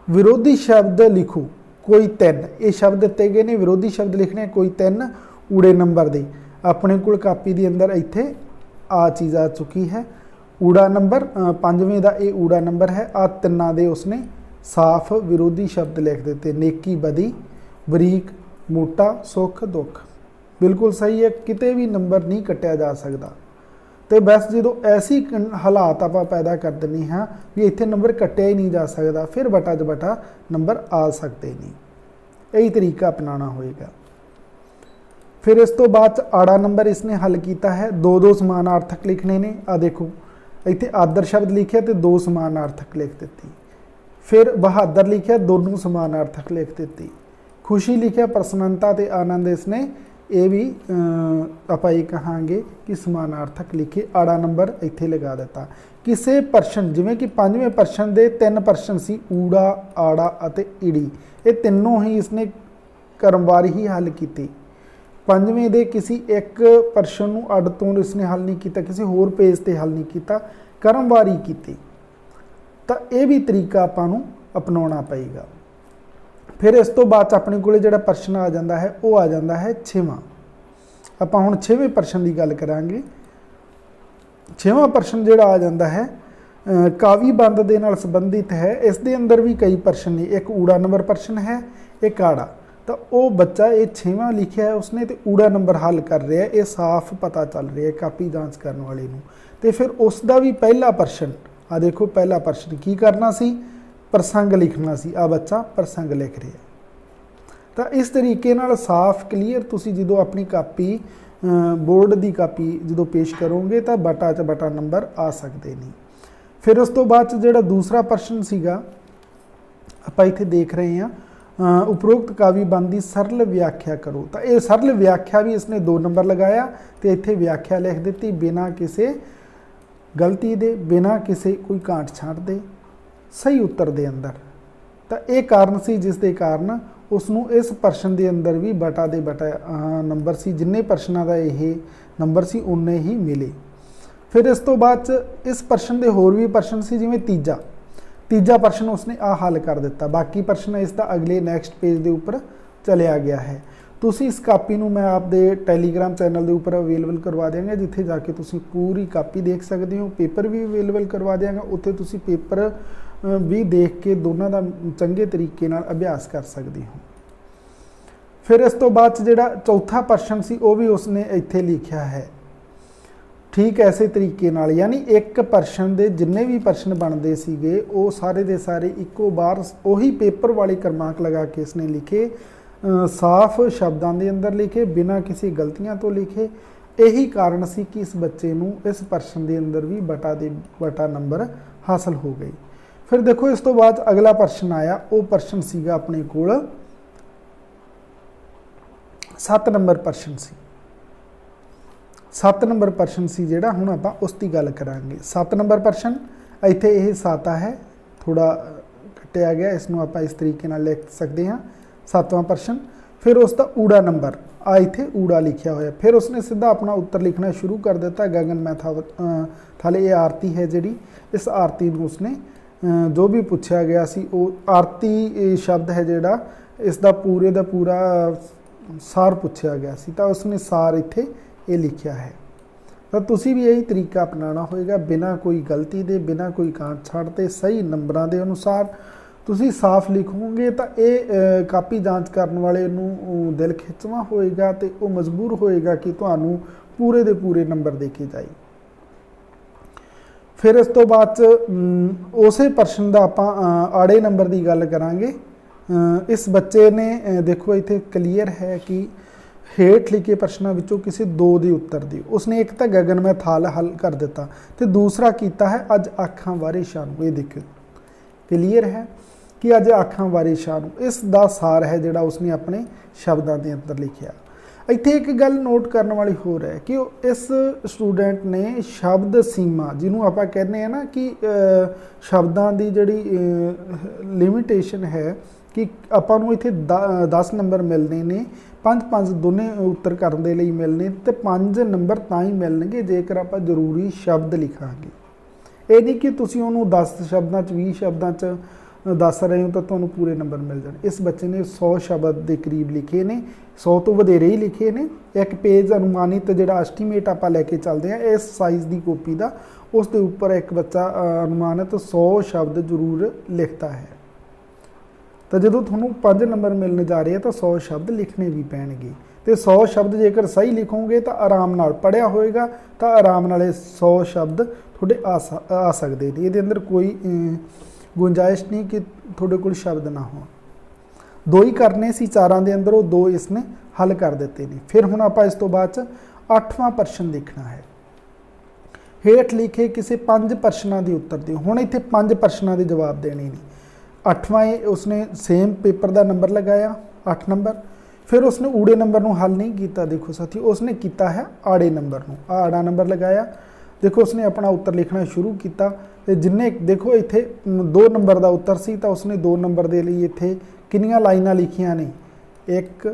विरोधी शब्द लिखो कोई 3। ये शब्द दिते गए ने, विरोधी शब्द लिखने कोई 3 ऊड़े नंबर दे। अपने कोल कापी के अंदर इत्थे आ चीज़ आ चुकी है, ऊड़ा नंबर 5वें का ये ऊड़ा नंबर है। आ 3 दे उसने साफ विरोधी शब्द लिख देते, नेकी बदी, बरीक मोटा, सुख दुख। बिल्कुल सही है, किते भी नंबर नहीं कटिया जा सकता। तो बस जो ऐसी हालात आप पैदा कर देनी हाँ भी इत्थे नंबर कटिया ही नहीं जा सकता, फिर बटा च बटा नंबर आ सकते नहीं। यही तरीका अपनाना होएगा। फिर इस तो बाद आड़ा नंबर इसने हल किया है। 2 समानार्थक लिखने ने। आ देखो इत्थे आदर शब्द लिखे तो 2 समानार्थक लिख दी। फिर बहादुर लिखा, दोनों समानार्थक लिख दी। खुशी लिखा, प्रसन्नता ते आनंद इसने ये भी आप ये कहांगे कि समानार्थक लिखे। आड़ा नंबर इत्थे लगा दिता। किसी प्रश्न जिमें कि 5वें प्रश्न के 3 प्रश्न सी, ऊड़ा आड़ा अते ईड़ी, ये तीनों ही इसने क्रमवार ही हल किए। 5वें दे किसी एक प्रश्न नूं अड तो इसने हल नहीं किया, किसी होर पेज पर हल नहीं किया, क्रमवार ही की। तो यह भी तरीका आपां नूं अपनाउणा पएगा। फिर इस तो बाद अपने को जिहड़ा प्रश्न आ जाता है वो आ जाता है 6वां। आपां हुण 6वें प्रश्न की गल करांगे। 6वां प्रश्न जिहड़ा आ जाता है कावी बंद दे नाल संबंधित है। इस दे अंदर भी कई प्रश्न ने, एक ऊड़ा नंबर प्रश्न है, एक आड़ा। तो वो बच्चा ये 6वां लिखिया है उसने, तो ऊड़ा नंबर हल कर रहा है, ये साफ पता चल रहा है कापी जांच करने वाले नूं। तो फिर उसका भी पहला प्रश्न आ देखो, पहला प्रश्न की करना सी, प्रसंग लिखना सी। आ बच्चा प्रसंग लिख रहा है। तो इस तरीके नाल साफ क्लीयर तुसी जो अपनी कापी बोर्ड की कापी जो पेश करोगे तो बटा च बटा नंबर आ सकते नहीं। फिर उस तो बाद जो दूसरा प्रश्न सीगा ਆਪਾਂ ਇੱਥੇ देख रहे हैं उपरोक्त काव्य बंद की सरल व्याख्या करो। तो ये सरल व्याख्या भी इसने 2 नंबर लगाया तो इत्थे व्याख्या लिख दी बिना किसी गलती दे, बिना किसी कोई कांट छांट दे, सही उत्तर दे अंदर। तो ये कारण सी जिस दे कारण उसनों इस प्रश्न के अंदर भी बटा दे बटा नंबर सी, जिन्ने प्रश्नों का ये नंबर सी उन्ने ही मिले। फिर इस तो बाद इस प्रश्न के होर भी प्रश्न सी, जिवें तीजा प्रश्न उसने आ हल कर दिता, बाकी प्रश्न इसका अगले नैक्सट पेज के उपर चलिया गया है। तुसी इस कापी नूं मैं आपदे टैलीग्राम चैनल के उपर अवेलेबल करवा देंगे, जिथे जाके तुसी पूरी कापी देख सकते हो। पेपर भी अवेलेबल करवा देंगे, उत्थे तुसी पेपर भी देख के दोनों का चंगे तरीके नाल अभ्यास कर सकते हो। फिर इस तो बाद जिहड़ा चौथा प्रश्न सी वो भी उसने इत्थे लिखा है ठीक ऐसे तरीके नाल, यानी एक प्रश्न के जिन्ने भी प्रश्न बनते सीगे वो सारे दे सारे इक्को बार उही पेपर वाले क्रमांक लगा के इसने लिखे, साफ शब्दों के अंदर लिखे, बिना किसी गलतियां तो लिखे। यही कारण सी कि इस बच्चे नूं इस प्रश्न के अंदर भी बटा दे बटा नंबर हासिल हो गई। फिर देखो इस तो बाद अगला प्रश्न आया, वो प्रश्न सीगा अपने कोल 7 नंबर प्रश्न सी। 7 नंबर प्रश्न सी जिहड़ा हुण आपां उसकी गल करांगे। 7 नंबर प्रश्न इत्थे यह 7 है, थोड़ा कटिया गया, इसनूं आपां इस तरीके नाल लिख सकते हैं 7वां प्रश्न। फिर उसका ऊड़ा नंबर आ इत्थे ऊड़ा लिखिया होया। फिर उसने सीधा अपना उत्तर लिखना शुरू कर दिता। गगन मैथा थाले ये आरती है जिहड़ी, इस आरती नूं उसने जो भी पूछा गया सी वो आरती शब्द है जिहड़ा इसका पूरे का पूरा सार पूछा गया सी, तो उसने सार इत्थे ये लिखा है। तो तुसी भी यही तरीका अपनाना होएगा, बिना कोई गलती दे, बिना कोई कांट छाड़ते, सही नंबरों के अनुसार तुसी साफ लिखोगे तो ये कापी जांच करने वाले नूं दिल खिंचवा होएगा तो वो मजबूर होएगा कि तुहानूं पूरे दे पूरे नंबर देके जाए। फिर इस तो बाद उसे प्रश्न का आपां आड़े नंबर की गल करांगे। इस बच्चे ने देखो इत्थे क्लीयर है कि हेठ लिखे प्रश्नों विचों किसी 2 के उत्तर दिओ। उसने एक तो गगन में थाल हल कर दिता तो दूसरा किया है अज आखां वारे शानू। ये देखो क्लीयर है कि अज आखां वारे शानू, इसका सार है जिहड़ा उसने अपने शब्दों के अंदर लिखिया। इत्थे एक गल नोट करने वाली होर है कि इस स्टूडेंट ने शब्द सीमा जिन्हों आप कहने हैं ना कि शब्दों की जिहड़ी लिमिटेशन है कि आपां नूं इत्थे 10 नंबर मिलने ने, 5 दोने उत्तर करने लई मिलने, तो 5 नंबर तां ही मिलणगे जेकर आपां जरूरी शब्द लिखांगे। ये नहीं कि तुसीं उहनूं 10 शब्दों 20 शब्दों दस रहे हो तो तुहानूं पूरे नंबर मिल जाए। इस बच्चे ने 100 शब्द के करीब लिखे ने, 100 तो वधेरे ही लिखे ने। एक पेज अनुमानित जिहड़ा एस्टीमेट आपां लैके चलते हैं इस साइज़ की कॉपी का, उस दे उपर एक बच्चा अनुमानित 100 शब्द जरूर लिखता है। तो जो थोनों 5 नंबर मिलने जा रहे हैं तो 100 शब्द लिखने भी पैणगे। तो 100 शब्द जेकर सही लिखोगे तो आराम नाल पढ़िया होएगा, तो आराम नाल 100 शब्द थोड़े आ सकते हैं। ये अंदर कोई गुंजाइश नहीं कि थोड़े कोल शब्द ना हो। 2 ही करने सी 4 के अंदर, वो 2 इसने हल कर देते हैं। फिर हुण आपां इस तो बाद 8वां प्रश्न देखना है। हेठ लिखे किसी 5 प्रश्नों के उत्तर दिओ। हुण इत्थे 5 प्रश्नों के जवाब देने ने। 8वां उसने सेम पेपर का नंबर लगाया 8 नंबर। फिर उसने ऊड़े नंबर को हल नहीं किया, देखो साथी उसने किया है आड़े नंबर को, आड़ा नंबर लगाया। देखो उसने अपना उत्तर लिखना शुरू किया तो जिन्ने देखो इत्थे 2 नंबर का उत्तर सी, तो उसने 2 नंबर के लिए इत्थे कितनियां लाइनां लिखियां ने 1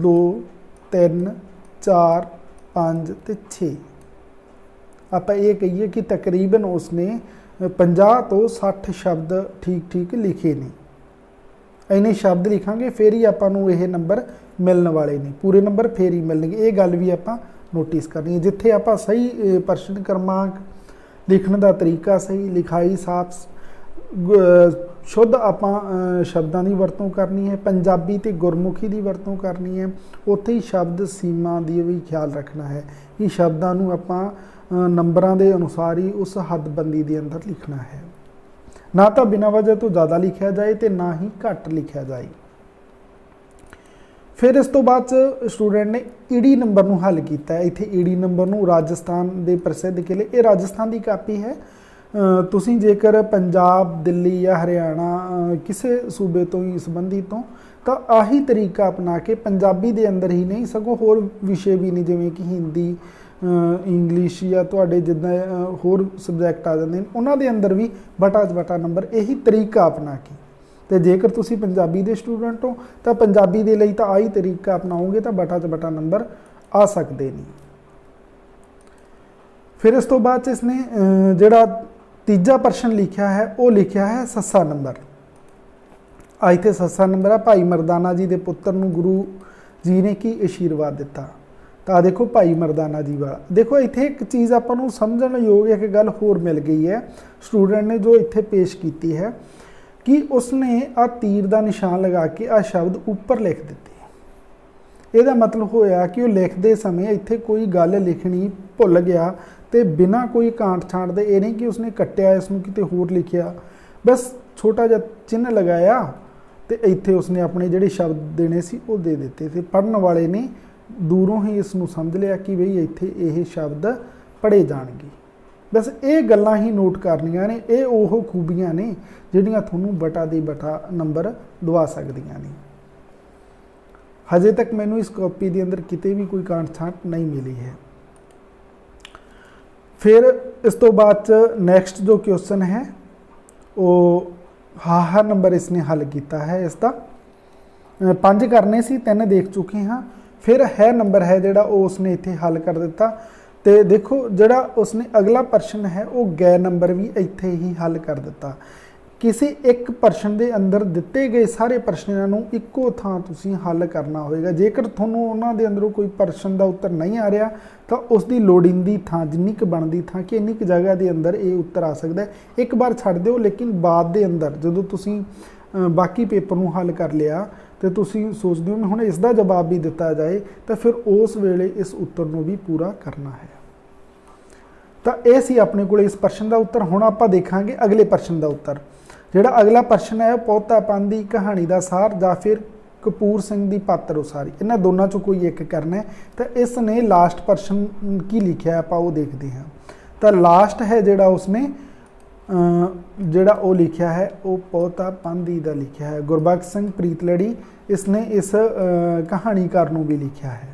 2 3 4 5 ते 6। आप ये कहिए कि तकरीबन उसने 50 तो 60 शब्द ठीक लिखे ने। इन्ने शब्द लिखांगे फिर ही आपां नूं यह नंबर मिलने वाले ने, पूरे नंबर फिर ही मिलणगे। ये गल भी आपां नोटिस करनी है। जिथे आपां सही प्रश्न क्रमांक, लिखण का तरीका सही, लिखाई साफ शुद्ध आपां शब्दों की वरतों करनी है, पंजाबी ते गुरमुखी की वरतों करनी है। उत्थे ही शब्द सीमा की भी ख्याल रखना है कि शब्दों नूं आपां नंबरों के अनुसार ही उस हदबंदी के अंदर लिखना है, ना तो बिना वजह तो ज़्यादा लिखा जाए तो ना ही घट लिखा जाए। फिर इस तो बाद स्टूडेंट ने ईडी नंबर ਨੂੰ हल किया है। इत्थे ईडी नंबर ਨੂੰ राजस्थान के प्रसिद्ध किले, ये राजस्थान की कापी है। तुसीं जेकर पंजाब, दिल्ली या हरियाणा किसी सूबे तो ही संबंधित हो तो आही तरीका अपना के पंजाबी के अंदर ही नहीं सगों होर विषय भी नहीं, जिवें कि हिंदी, इंग्लिश या तुहाडे जिद्दां होर सबजैक्ट आ जांदे ने उन्हां दे अंदर भी बटा च बटा नंबर यही तरीका अपना के। तो जेकर तुसी पंजाबी के स्टूडेंट हो तो पंजाबी के लिए तो आही तरीका अपनाओगे तो बटा च बटा नंबर आ सकते नहीं। फिर इस तो बाद इसने जिहड़ा तीजा प्रश्न लिखा है वो लिखा है सस्सा नंबर। आ इत्थे सस्सा नंबर है, भाई मरदाना जी के पुत्र नूं गुरु जी ने की आशीर्वाद दिता। तो आ देखो भाई मरदाना जी वाला, देखो इत्थे एक चीज़ आपां नूं समझण योग एक गल होर मिल गई है स्टूडेंट ने जो इत्थे पेश की है कि उसने आ तीर का निशान लगा के आ शब्द ऊपर लिख दिते। ਇਹਦਾ मतलब होया कि वह लिखते समय इत्थे कोई गल लिखनी भुल गया तो बिना कोई कांट छांट दे, ये नहीं कि उसने कट्टिया इसनूं किते होर लिखिया, बस छोटा जिहा चिन्ह लगाया तो इत्थे उसने अपने जिहड़े शब्द देने सी वो दे दिते थे। पढ़न वाले ने दूरों ही इसनूं समझ लिया कि बई इत्थे ये शब्द पढ़े जाणगे। बस ये गल्लां ही नोट करनियां ने, ये ओह खूबियां ने जिहड़ियां तुहानूं बटा दी बटा नंबर दवा सकदियां ने। हजे तक मैनूं इस कॉपी के अंदर किते भी कोई कांट छांट नहीं मिली है। फिर इस तो बाद नैक्सट जो क्वेश्चन है वो हाहा नंबर इसने हल किया है। इसका 5 करने सी, 3 देख चुके हाँ। फिर है नंबर है जिहड़ा उसने इत्थे हल कर दिता। तो देखो जिहड़ा उसने अगला प्रश्न है वो गै नंबर भी इत्थे ही हल कर दिता। किसी एक प्रश्न के अंदर दिते गए सारे प्रश्नों नूं इक्को थां तुसीं हल करना होएगा। जेकर तुहानूं उन्हां दे अंदरों कोई प्रश्न का उत्तर नहीं आ रहा तो उसकी लोड़ींदी थां जिन्नी क बनदी थां कि इन्नी क जगह के अंदर ये उत्तर आ सकता है। एक बार छड्ड दिओ, लेकिन बाद दे अंदर जदों तुसीं बाकी पेपर नूं हल कर लिया तो तुसीं सोचदे हो मैं हुण इसका जवाब भी दिता जाए तो फिर उस वेले इस उत्तर नूं भी पूरा करना है। तो यह सी अपने को इस प्रश्न का उत्तर। हुण आपां देखांगे अगले प्रश्न का उत्तर। जिहड़ा अगला प्रश्न है पौता पांदी कहानी का सार या फिर कपूर सिंह की पात्र उसारी, इन्हां दोनों चों कोई एक करना है। तो इसने लास्ट प्रश्न की लिखा है आपां वो देखते हैं। तो लास्ट है जिहड़ा उसने जिहड़ा वो लिखा है वो पौता पांदी का लिखा है। गुरबख्श सिंह प्रीतलड़ी इसने इस कहानीकार नूं भी लिखा है,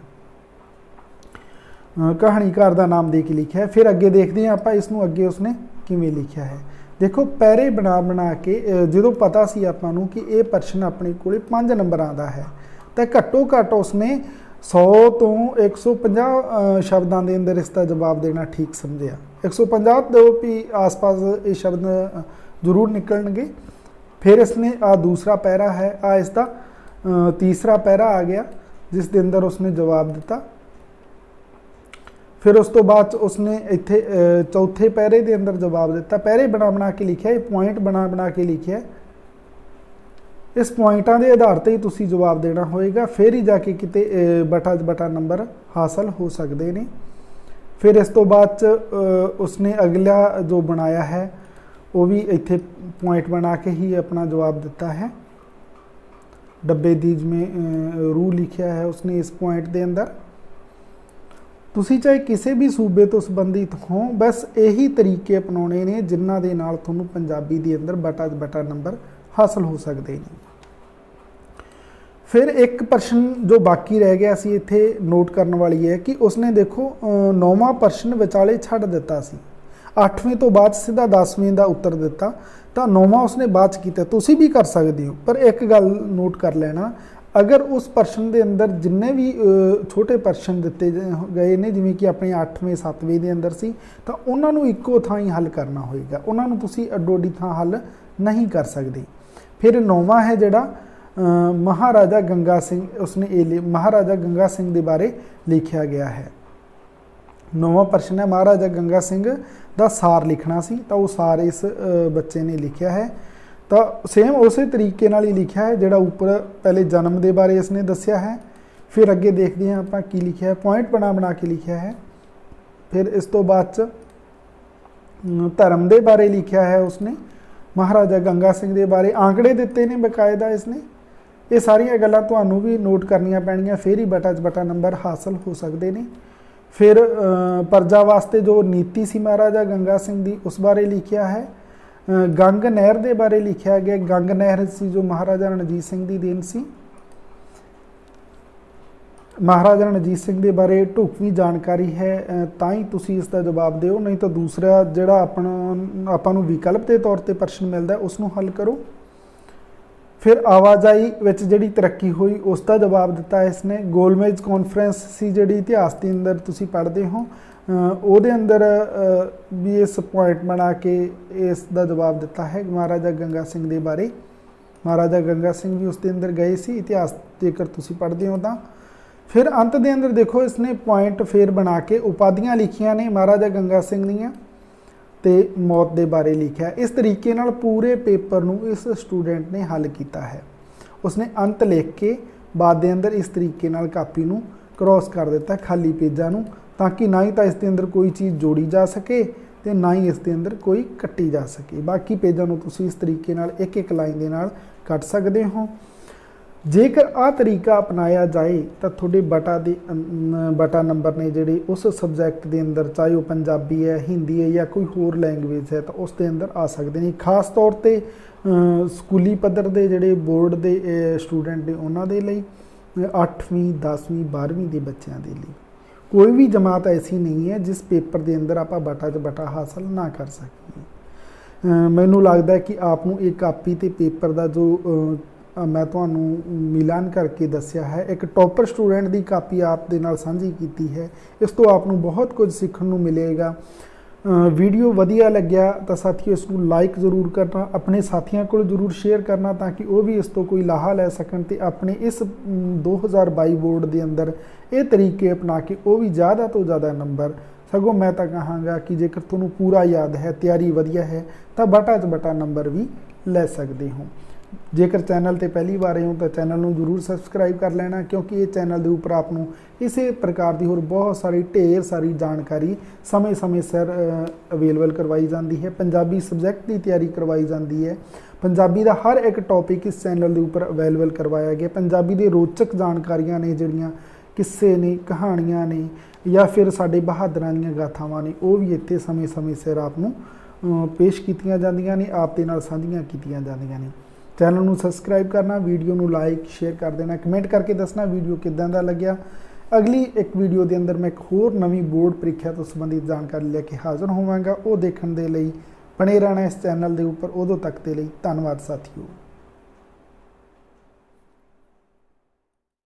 कहानीकार का नाम दे के लिखा है। फिर अगे देखते हैं आप इसनूं अगे उसने किवें लिखा है। देखो पैरे बना बना के जो पता सी आपां नूं कि ये प्रश्न अपने को 5 नंबरां दा है तो घट्टो घट्ट उसने 100 तो 150 शब्दों के अंदर इसका जवाब देना ठीक समझिया। 150 तो भी आस पास ये शब्द जरूर निकलणगे। फिर इसने आ दूसरा पैरा है, आ इसका तीसरा पैरा आ गया जिस दे अंदर उसने जवाब दिता। फिर उस तो बाद उसने इत्थे चौथे पैरे के अंदर जवाब दिता। पैरे बना बना के लिखा है, पॉइंट बना बना के लिखा है। इस पॉइंटा के आधार पर ही तुसी जवाब देना होएगा, फिर ही जाके किते बटा बटा नंबर हासिल हो सकते हैं। फिर इस तो बाद उसने अगला जो बनाया है वो भी इत्थे पॉइंट बना के ही अपना जवाब दिता है। डब्बे दीज में रू लिखा है उसने इस पॉइंट के अंदर। तुसी चाहे किसी भी सूबे तो संबंधित हो, बस यही तरीके अपनाने ने जिन्हां दे नाल तुहानूं पंजाबी दे अंदर बटा बटा नंबर हासिल हो सकते हैं। फिर एक प्रश्न जो बाकी रह गया सी इत्थे नोट करने वाली है कि उसने देखो 9वां प्रश्न विचाले छड्ड दिता सी। 8वें तो बाद सीधा 10वें का उत्तर दिता, तो 9वां उसने बाद किया। तुसी भी कर सकते हो, पर एक गल नोट कर लेना, अगर उस प्रश्न के अंदर जिन्ने भी छोटे प्रश्न दिते गए ने जिवें कि अपने 8वें 7वें के अंदर सी, तो उन्होंने इक्को थां ही हल करना होएगा, उन्होंने तुसी अड्डो अड्डी थां हल नहीं कर सकते। फिर 9वां है जिहड़ा महाराजा गंगा सिंह, उसने ये महाराजा गंगा सिंह के बारे लिखा गया है। 9वां प्रश्न है महाराजा गंगा सिंह का सार लिखना सी, तो वो सार इस बच्चे ने लिखा है। तो सेम उस तरीके नाल ही लिखा है जिहड़ा ऊपर पहले जन्म के बारे इसने दस्या है। फिर अगे देखते हैं आप की लिखा है, पॉइंट बना बना के लिखा है। फिर इस तो बाद धर्म के बारे लिखा है उसने, महाराजा गंगा सिंह के बारे आंकड़े दिते ने बकायदा इसने। ਇਹ ਸਾਰੀਆਂ ਗੱਲਾਂ ਤੁਹਾਨੂੰ ਵੀ ਨੋਟ ਕਰਨੀਆਂ ਪੈਣੀਆਂ, ਫਿਰ ਹੀ ਬਟਾ 'ਚ ਬਟਾ ਨੰਬਰ ਹਾਸਲ ਹੋ ਸਕਦੇ ਨੇ। ਫਿਰ ਪਰਜਾ ਵਾਸਤੇ ਜੋ ਨੀਤੀ ਸੀ ਮਹਾਰਾਜਾ ਗੰਗਾ ਸਿੰਘ ਦੀ, ਉਸ ਬਾਰੇ ਲਿਖਿਆ ਹੈ। ਗੰਗ ਨਹਿਰ ਦੇ ਬਾਰੇ ਲਿਖਿਆ ਗਿਆ। ਗੰਗ ਨਹਿਰ ਸੀ ਜੋ ਮਹਾਰਾਜਾ ਰਣਜੀਤ ਸਿੰਘ ਦੀ ਦੇਣ ਸੀ। ਮਹਾਰਾਜਾ ਰਣਜੀਤ ਸਿੰਘ ਦੇ ਬਾਰੇ ਢੁਕਵੀਂ ਜਾਣਕਾਰੀ ਹੈ ਤਾਂ ਹੀ ਤੁਸੀਂ ਇਸ ਦਾ ਜਵਾਬ ਦਿਓ, ਨਹੀਂ ਤਾਂ ਦੂਸਰਾ ਜਿਹੜਾ ਆਪਾਂ ਨੂੰ ਵਿਕਲਪ ਦੇ ਤੌਰ ਤੇ ਪ੍ਰਸ਼ਨ ਮਿਲਦਾ ਉਸ ਨੂੰ ਹੱਲ ਕਰੋ। ਫਿਰ ਆਵਾਜਾਈ ਵਿੱਚ ਜਿਹੜੀ ਤਰੱਕੀ ਹੋਈ ਉਸ ਦਾ ਜਵਾਬ ਦਿੱਤਾ ਇਸਨੇ। ਗੋਲਮੇਜ ਕਾਨਫਰੰਸ ਸੀ ਜਿਹੜੀ ਇਤਿਹਾਸ ਦੇ ਅੰਦਰ ਤੁਸੀਂ ਪੜ੍ਹਦੇ ਹੋ, ਉਹਦੇ ਅੰਦਰ ਵੀ ਇਸ ਪੁਆਇੰਟ ਬਣਾ ਕੇ ਇਸ ਦਾ ਜਵਾਬ ਦਿੱਤਾ ਹੈ ਮਹਾਰਾਜਾ ਗੰਗਾ ਸਿੰਘ ਦੇ ਬਾਰੇ। ਮਹਾਰਾਜਾ ਗੰਗਾ ਸਿੰਘ ਵੀ ਉਸ ਦੇ ਅੰਦਰ ਗਏ ਸੀ, ਇਤਿਹਾਸ ਜੇਕਰ ਤੁਸੀਂ ਪੜ੍ਹਦੇ ਹੋ ਤਾਂ। ਫਿਰ ਅੰਤ ਦੇ ਅੰਦਰ ਦੇਖੋ ਇਸਨੇ ਪੁਆਇੰਟ ਫੇਰ ਬਣਾ ਕੇ ਉਪਾਧੀਆਂ ਲਿਖੀਆਂ ਨੇ ਮਹਾਰਾਜਾ ਗੰਗਾ ਸਿੰਘ ਦੀਆਂ ਤੇ ਮੌਤ ਦੇ ਬਾਰੇ ਲਿਖਿਆ। ਇਸ ਤਰੀਕੇ ਨਾਲ ਪੂਰੇ ਪੇਪਰ ਨੂੰ ਇਸ ਸਟੂਡੈਂਟ ਨੇ ਹੱਲ ਕੀਤਾ ਹੈ। ਉਸਨੇ ਅੰਤ ਲਿਖ ਕੇ ਬਾਅਦ ਦੇ ਅੰਦਰ ਇਸ ਤਰੀਕੇ ਨਾਲ ਕਾਪੀ ਨੂੰ ਕ੍ਰੋਸ ਕਰ ਦਿੱਤਾ ਖਾਲੀ ਪੇਜਾਂ ਨੂੰ, ਤਾਂ ਕਿ ਨਾ ਹੀ ਤਾਂ ਇਸ ਦੇ ਅੰਦਰ ਕੋਈ ਚੀਜ਼ ਜੋੜੀ ਜਾ ਸਕੇ ਤੇ ਨਾ ਹੀ ਇਸ ਦੇ ਅੰਦਰ ਕੋਈ ਕੱਟੀ ਜਾ ਸਕੇ। ਬਾਕੀ ਪੇਜਾਂ ਨੂੰ ਤੁਸੀਂ ਇਸ ਤਰੀਕੇ ਨਾਲ ਇੱਕ ਇੱਕ ਲਾਈਨ ਦੇ ਨਾਲ ਕੱਟ ਸਕਦੇ ਹੋ। ਜੇਕਰ ਆਹ ਤਰੀਕਾ ਅਪਣਾਇਆ ਜਾਏ ਤਾਂ ਤੁਹਾਡੇ ਬਟਾ ਨੰਬਰ ਨੇ ਜਿਹੜੇ ਉਸ ਸਬਜੈਕਟ ਦੇ ਅੰਦਰ, ਚਾਹੇ ਉਹ ਪੰਜਾਬੀ ਹੈ, ਹਿੰਦੀ ਹੈ ਜਾਂ ਕੋਈ ਹੋਰ ਲੈਂਗੁਏਜ ਹੈ, ਤਾਂ ਉਸ ਦੇ ਅੰਦਰ ਆ ਸਕਦੇ ਨੇ। ਖਾਸ ਤੌਰ ਤੇ ਸਕੂਲੀ ਪੱਧਰ ਦੇ ਜਿਹੜੇ ਬੋਰਡ ਦੇ ਸਟੂਡੈਂਟ ਨੇ ਉਹਨਾਂ ਦੇ ਲਈ, 8ਵੀਂ 10ਵੀਂ 12ਵੀਂ ਦੇ ਬੱਚਿਆਂ ਦੇ ਲਈ। ਕੋਈ ਵੀ ਜਮਾਤ ਐਸੀ ਨਹੀਂ ਹੈ ਜਿਸ ਪੇਪਰ ਦੇ ਅੰਦਰ ਆਪਾਂ ਬਟਾ 'ਚ ਬਟਾ ਹਾਸਲ ਨਾ ਕਰ ਸਕੀਏ। ਮੈਨੂੰ ਲੱਗਦਾ ਕਿ ਆਪ ਨੂੰ ਇਹ ਕਾਪੀ ਤੇ ਪੇਪਰ ਦਾ ਜੋ ਮੈਂ ਤੁਹਾਨੂੰ ਮਿਲਾਨ ਕਰਕੇ ਦੱਸਿਆ ਹੈ, ਇੱਕ ਟੌਪਰ ਸਟੂਡੈਂਟ ਦੀ ਕਾਪੀ ਆਪ ਦੇ ਨਾਲ ਸਾਂਝੀ ਕੀਤੀ ਹੈ। ਇਸ ਤੋਂ ਆਪ ਨੂੰ ਬਹੁਤ ਕੁਝ ਸਿੱਖਣ ਨੂੰ ਮਿਲੇਗਾ। ਵੀਡੀਓ ਵਧੀਆ ਲੱਗਿਆ ਤਾਂ ਸਾਥੀਓ ਇਸ ਨੂੰ ਲਾਈਕ ਜ਼ਰੂਰ ਕਰਨਾ, ਆਪਣੇ ਸਾਥੀਆਂ ਕੋਲ ਜ਼ਰੂਰ ਸ਼ੇਅਰ ਕਰਨਾ ਤਾਂ ਕਿ ਉਹ ਵੀ ਇਸ ਤੋਂ ਕੋਈ ਲਾਹਾ ਲੈ ਸਕਣ ਤੇ ਆਪਣੇ ਇਸ 2022 ਬੋਰਡ ਦੇ ਅੰਦਰ ਇਹ ਤਰੀਕੇ ਅਪਣਾ ਕੇ ਉਹ ਵੀ ਜ਼ਿਆਦਾ ਤੋਂ ਜ਼ਿਆਦਾ ਨੰਬਰ, ਸਗੋਂ ਮੈਂ ਤਾਂ ਕਹਾਂਗਾ ਕਿ ਜੇਕਰ ਤੁਹਾਨੂੰ ਪੂਰਾ ਯਾਦ ਹੈ, ਤਿਆਰੀ ਵਧੀਆ ਹੈ, ਤਾਂ ਬਟਾ 'ਚ ਬਟਾ ਨੰਬਰ ਵੀ ਲੈ ਸਕਦੇ ਹੋ। ਜੇਕਰ ਚੈਨਲ ਤੇ ਪਹਿਲੀ ਵਾਰ ਆਏ ਹੋ ਤਾਂ ਚੈਨਲ ਨੂੰ ਜ਼ਰੂਰ ਸਬਸਕ੍ਰਾਈਬ ਕਰ ਲੈਣਾ, ਕਿਉਂਕਿ ਇਹ ਚੈਨਲ ਦੇ ਉੱਪਰ ਆਪ ਨੂੰ ਇਸੇ ਪ੍ਰਕਾਰ ਦੀ ਹੋਰ ਬਹੁਤ ਸਾਰੀ ਢੇਰ ਸਾਰੀ ਜਾਣਕਾਰੀ ਸਮੇਂ-ਸਮੇਂ ਸਿਰ ਅਵੇਲੇਬਲ ਕਰਵਾਈ ਜਾਂਦੀ ਹੈ। ਪੰਜਾਬੀ ਸਬਜੈਕਟ ਦੀ ਤਿਆਰੀ ਕਰਵਾਈ ਜਾਂਦੀ ਹੈ। ਪੰਜਾਬੀ ਦਾ ਹਰ ਇੱਕ ਟੌਪਿਕ ਇਸ ਚੈਨਲ ਦੇ ਉੱਪਰ ਅਵੇਲੇਬਲ ਕਰਵਾਇਆ ਗਿਆ। ਪੰਜਾਬੀ ਦੇ ਰੋਚਕ ਜਾਣਕਾਰੀਆਂ ਨੇ, ਜਿਹੜੀਆਂ ਕਿੱਸੇ ਨੇ, ਕਹਾਣੀਆਂ ਨੇ ਜਾਂ ਫਿਰ ਸਾਡੇ ਬਹਾਦਰਾਂ ਦੀਆਂ ਗਾਥਾਵਾਂ ਨੇ, ਉਹ ਵੀ ਇੱਥੇ ਸਮੇਂ-ਸਮੇਂ ਸਿਰ ਆਪ ਨੂੰ ਪੇਸ਼ ਕੀਤੀਆਂ ਜਾਂਦੀਆਂ ਨੇ, ਆਪ ਦੇ ਨਾਲ ਸਾਂਝੀਆਂ ਕੀਤੀਆਂ ਜਾਂਦੀਆਂ ਨੇ। ਚੈਨਲ ਨੂੰ ਸਬਸਕ੍ਰਾਈਬ ਕਰਨਾ, ਵੀਡੀਓ ਨੂੰ ਲਾਈਕ ਸ਼ੇਅਰ ਕਰ ਦੇਣਾ, ਕਮੈਂਟ ਕਰਕੇ ਦੱਸਣਾ ਵੀਡੀਓ ਕਿੱਦਾਂ ਦਾ ਲੱਗਿਆ। ਅਗਲੀ ਇੱਕ ਵੀਡੀਓ ਦੇ ਅੰਦਰ ਮੈਂ ਇੱਕ ਹੋਰ ਨਵੀਂ ਬੋਰਡ ਪ੍ਰੀਖਿਆ ਤੋਂ ਸੰਬੰਧਿਤ ਜਾਣਕਾਰੀ ਲੈ ਕੇ ਹਾਜ਼ਰ ਹੋਵਾਂਗਾ। ਉਹ ਦੇਖਣ ਦੇ ਲਈ ਬਣੇ ਰਹਿਣਾ ਇਸ ਚੈਨਲ ਦੇ ਉੱਪਰ। ਉਦੋਂ ਤੱਕ ਦੇ ਲਈ ਧੰਨਵਾਦ ਸਾਥੀਓ।